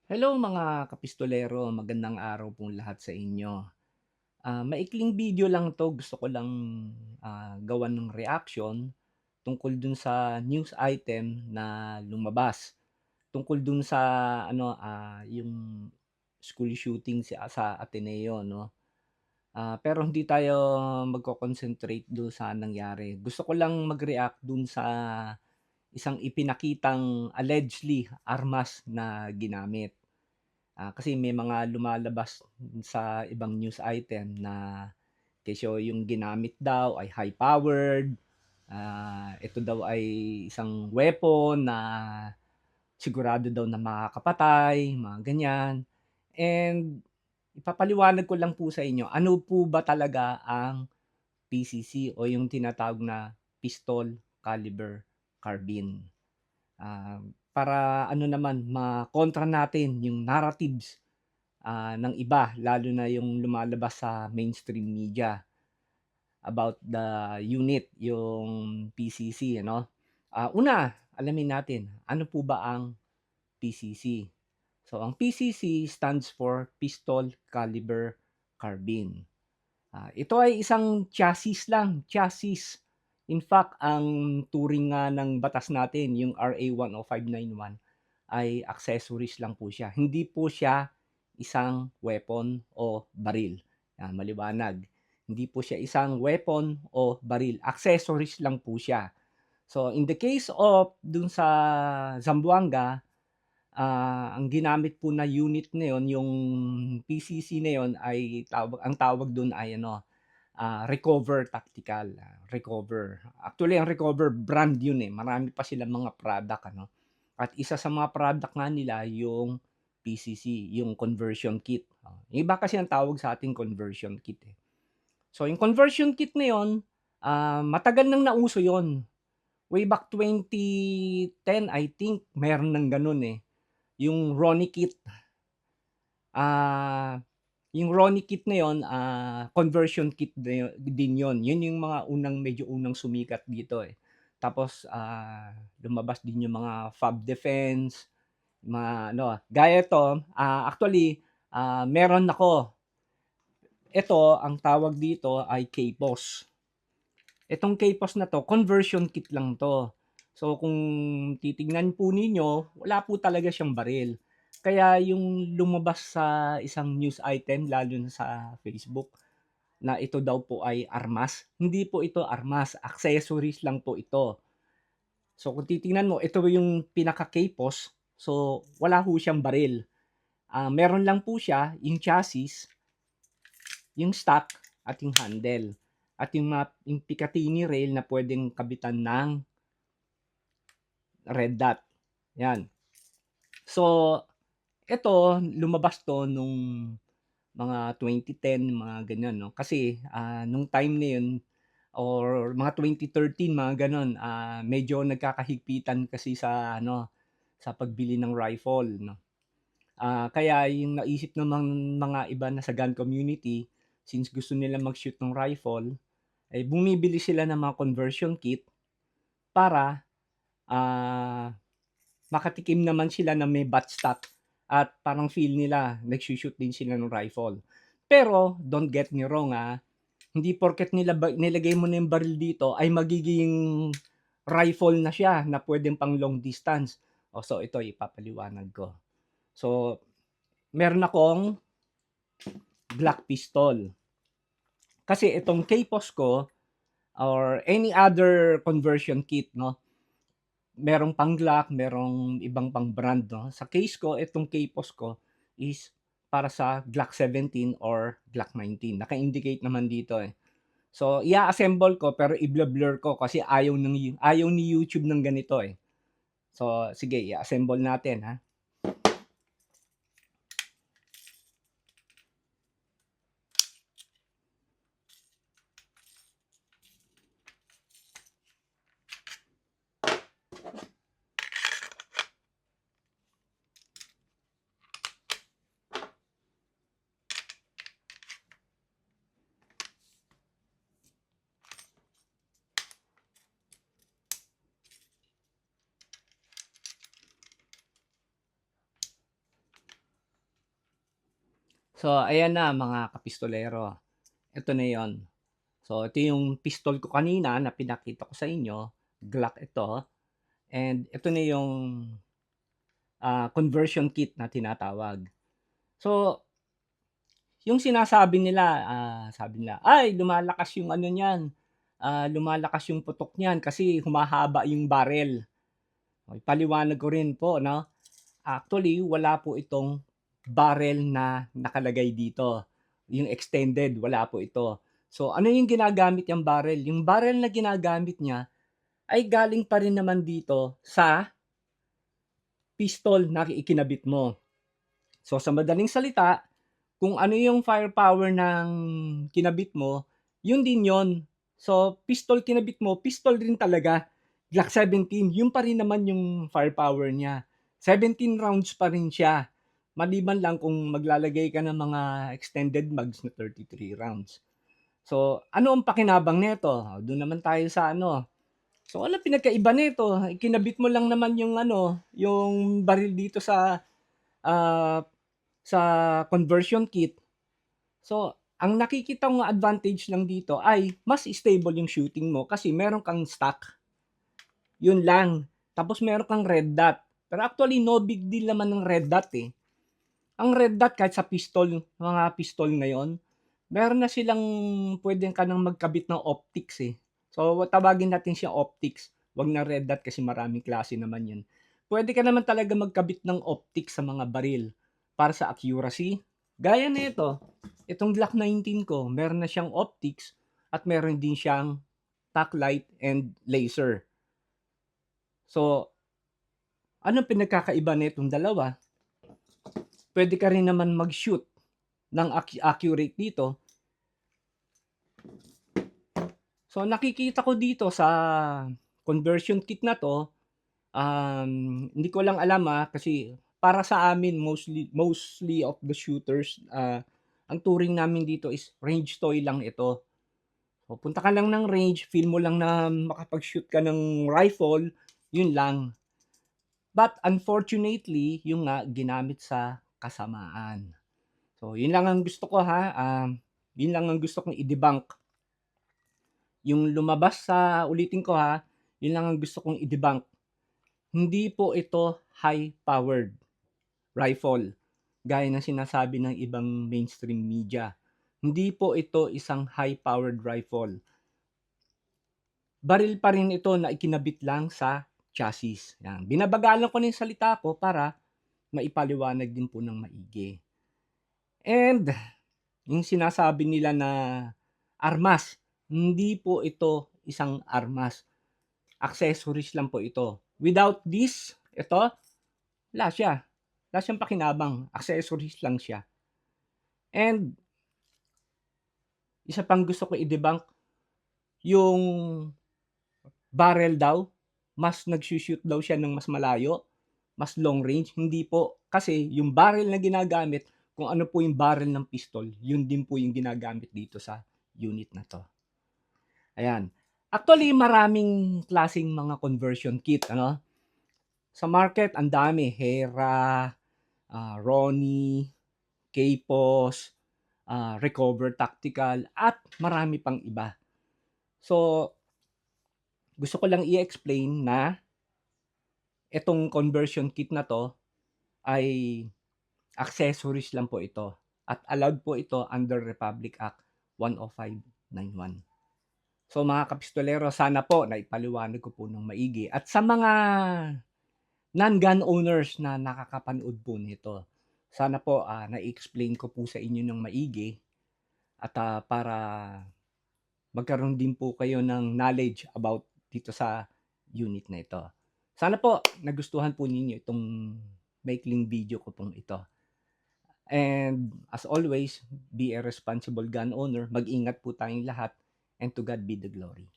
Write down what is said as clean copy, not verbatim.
Hello mga kapistolero, magandang araw pong lahat sa inyo. Maikling video lang 'to, gusto ko lang, gawan ng reaction tungkol dun sa news item na lumabas. Tungkol dun sa ano, yung school shooting sa Ateneo 'no. Pero hindi tayo magko-concentrate dun sa nangyari. Gusto ko lang mag-react dun sa isang ipinakitang allegedly armas na ginamit. Kasi may mga lumalabas sa ibang news item na kesyo yung ginamit daw ay high powered, ito daw ay isang weapon na sigurado daw na makakapatay, mga ganyan. And ipapaliwanag ko lang po sa inyo, ano po ba talaga ang PCC o yung tinatawag na pistol caliber carbine. Para ano naman makontra natin yung narratives ng iba lalo na yung lumalabas sa mainstream media about the unit, yung PCC ano. Una, alamin natin ano po ba ang PCC? So ang PCC stands for Pistol Caliber Carbine. Ito ay isang chassis lang, chassis. In fact, ang turing nga ng batas natin, yung RA 10591 ay accessories lang po siya. Hindi po siya isang weapon o baril. Maliwanag. Hindi po siya isang weapon o baril. Accessories lang po siya. So, in the case of dun sa Zamboanga, ang ginamit po na unit na yun, yung PCC na yun ay ang tawag dun ay ano, Recover Tactical, Recover. Actually, ang Recover brand yun eh. Marami pa silang mga product ano. At isa sa mga product nga nila yung PCC, yung conversion kit. Yung iba kasi ang tawag sa ating conversion kit eh. So, yung conversion kit na yun, matagal nang nauso yon. Way back 2010, I think, meron ng ganun eh. Yung Ronnie kit. Ah, yung Ronnie kit na yun, conversion kit din yun. Yun yung mga medyo unang sumikat dito eh. Tapos, lumabas din yung mga Fab Defense, mga ano, gaya ito, actually, meron ako. Ito, ang tawag dito ay KPOS. Itong KPOS na to, conversion kit lang to. So, kung titignan po ninyo, wala po talaga siyang baril. Kaya yung lumabas sa isang news item, lalo na sa Facebook, na ito daw po ay armas. Hindi po ito armas, accessories lang po ito. So kung titingnan mo, ito yung pinaka-K-pos, so wala ho siyang baril. Meron lang po siya yung chassis, yung stock, at yung handle. At yung Picatinny rail na pwedeng kabitan ng red dot. Yan. So, ito, lumabas to nung mga 2010, mga ganyan, no? Kasi nung time na yun, or mga 2013, mga ganon, medyo nagkakahigpitan kasi sa ano, sa pagbili ng rifle, no? Kaya yung naisip ng mga iba na sa gun community, since gusto nila mag-shoot ng rifle, ay bumibili sila ng mga conversion kit para ah, makatikim naman sila na may buttstock at parang feel nila nagsushoot din sila ng rifle. Pero don't get me wrong, hindi porket nilagay mo na yung baril dito ay magiging rifle na siya na pwedeng pang long distance. So ito ipapaliwanag ko. So meron akong Glock pistol. Kasi itong KPOS ko or any other conversion kit, no, merong pang Glock, merong ibang pang brand, no. Sa case ko, itong KPOS ko is para sa Glock 17 or Glock 19. Naka-indicate naman dito eh. So, i-assemble ko pero i-blur ko kasi ayaw ni YouTube ng ganito eh. So, sige, i-assemble natin ha. So, ayan na mga kapistolero, ito na 'yon. So, ito yung pistol ko kanina na pinakita ko sa inyo, Glock ito, and ito na yung, conversion kit na tinatawag. So, yung sinasabi nila, sabi nila, "Ay lumalakas yung ano niyan, lumalakas yung putok niyan kasi humahaba yung barrel." Oh, ipaliwanag ko rin po 'no, actually wala po itong barrel na nakalagay dito, yung extended wala po ito. So ano yung ginagamit niyang barrel, yung barrel na ginagamit niya ay galing pa rin naman dito sa pistol na ikinabit mo. So sa madaling salita, kung ano yung firepower ng kinabit mo, yun din yun. So pistol kinabit mo, pistol rin talaga. Glock 17, yun pa rin naman yung firepower niya. 17 rounds pa rin siya. Maliban lang kung maglalagay ka ng mga extended mags na 33 rounds. So, ano ang pakinabang nito? Doon naman tayo sa ano. So, ano pinagkaiba nito? Kinabit mo lang naman yung ano, yung baril dito ah, sa conversion kit. So, ang nakikita kong advantage lang dito ay mas stable yung shooting mo kasi meron kang stock. Yun lang. Tapos meron kang red dot. Pero actually, no big deal naman ng red dot eh. Ang red dot kahit sa pistol, mga pistol ngayon, meron na silang pwedeng ka nang magkabit ng optics eh. So, tawagin natin siya optics. Wag na red dot kasi maraming klase naman yun. Pwede ka naman talaga magkabit ng optics sa mga baril para sa accuracy. Gaya nito, itong Glock 19 ko, meron na siyang optics at meron din siyang tack light and laser. So, anong pinagkakaiba nitong dalawa? Pwede ka rin naman mag-shoot ng accurate dito. So, nakikita ko dito sa conversion kit na 'to, hindi ko lang alam, kasi para sa amin mostly of the shooters, ang turing namin dito is range toy lang ito. So, punta ka lang ng range, feel mo lang na makapag-shoot ka ng rifle, yun lang. But unfortunately, yung nga ginamit sa kasamaan. So, yun lang ang gusto ko yun lang ang gusto kong i-debunk. Yung lumabas sa ulitin ko yun lang ang gusto kong i-debunk. Hindi po ito high-powered rifle, gaya ng sinasabi ng ibang mainstream media. Hindi po ito isang high-powered rifle. Baril pa rin ito na ikinabit lang sa chassis. Yan. Binabagalan ko na yung salita ko para maipaliwanag din po ng maigi. And yung sinasabi nila na armas, hindi po ito isang armas. Accessories lang po ito. Without this, ito, wala siya. Wala siyang pakinabang. Accessories lang siya. And isa pang gusto ko i-debunk, yung barrel daw, mas nagsushoot daw siya ng mas malayo, mas long range. Hindi po. Kasi yung barrel na ginagamit, kung ano po yung barrel ng pistol, yun din po yung ginagamit dito sa unit na to. Ayan. Actually, maraming klaseng mga conversion kit, ano? Sa market, ang dami. Hera, Ronnie, Kapos, Recover Tactical, at marami pang iba. So, gusto ko lang i-explain na itong conversion kit na to ay accessories lang po ito. At allowed po ito under Republic Act 10591. So mga kapistolero, sana po naipaliwanag ko po ng maigi. At sa mga non-gun owners na nakakapanood po nito, sana po na-explain ko po sa inyo ng maigi at para magkaroon din po kayo ng knowledge about dito sa unit na ito. Sana po nagustuhan po ninyo itong maikling video ko pong ito. And as always, be a responsible gun owner. Mag-ingat po tayong lahat, and to God be the glory.